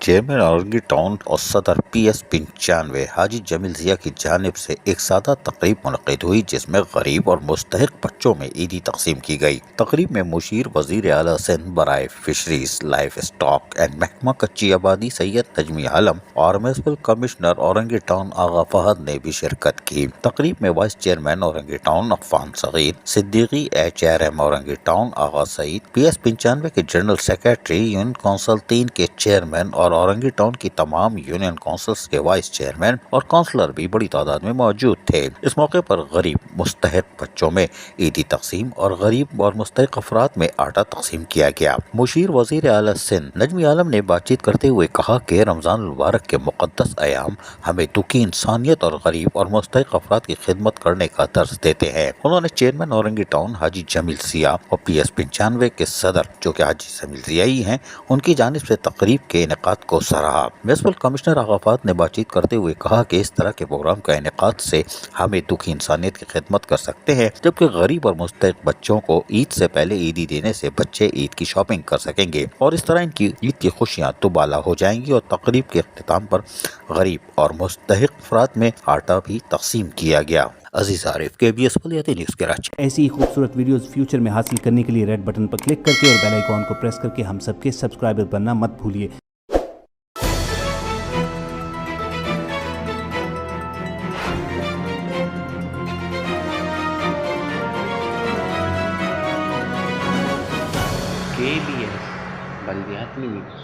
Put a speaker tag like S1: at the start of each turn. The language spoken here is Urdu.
S1: چیئرمین اورنگی ٹاؤن اور صدر PS95 حاجی جمیل ضیاء کی جانب سے ایک سادہ تقریب منعقد ہوئی جس میں غریب اور مستحق بچوں میں عیدی تقسیم کی گئی۔ تقریب میں مشیر وزیر اعلیٰ سندھ برائے فشریز، لائف اسٹاک اینڈ محکمہ کچی آبادی سید نجمی عالم اور میونسپل کمشنر اورنگی ٹاؤن آغا فہد نے بھی شرکت کی۔ تقریب میں vice chairman Orangi town Affan صغیر، صدیقی HRM اورنگی ٹاؤن آغا سعید، PS95 کے جنرل سیکریٹری، یونین کونسل 3 کے چیئرمین اور اورنگی ٹاؤن کی تمام یونین کونسلز کے وائس چیئرمین اور کونسلر بھی بڑی تعداد میں موجود تھے۔ اس موقع پر غریب مستحق بچوں میں عیدی تقسیم اور غریب اور مستحق افراد میں آٹا تقسیم کیا گیا۔ مشیر وزیر اعلیٰ سندھ نجمی عالم نے بات چیت کرتے ہوئے کہا کہ رمضان المبارک کے مقدس ایام ہمیں دکھی انسانیت اور غریب اور مستحق افراد کی خدمت کرنے کا درس دیتے ہیں۔ انہوں نے چیئرمین اورنگی ٹاؤن حاجی جمیل ضیاء اور PS95 کے صدر جو کہ حاجی جمیل ضیاء ہی ہیں ان کی جانب سے تقریب کے انعقاد کو سراہا۔ میونسپل کمشنر آغا فہد نے بات چیت کرتے ہوئے کہا کہ اس طرح کے پروگرام کا انعقاد سے ہمیں دکھی انسانیت کی خدمت کر سکتے ہیں، جبکہ غریب اور مستحق بچوں کو عید سے پہلے عیدی دینے سے بچے عید کی شاپنگ کر سکیں گے اور اس طرح ان کی عید کی خوشیاں دوبالا ہو جائیں گی۔ اور تقریب کے اختتام پر غریب اور مستحق افراد میں آٹا بھی تقسیم کیا گیا۔ عزیز عارف، KBS بلیاتی نیوز کراچی۔
S2: ایسی ہی خوبصورت ویڈیوز فیوچر میں حاصل کرنے کے لیے ریڈ بٹن پر کلک کر کے اور بیل آئیکن کو پریس کر کے ہم سب کے سبسکرائبر بننا مت بھولیے۔
S3: KBS بلدیات news.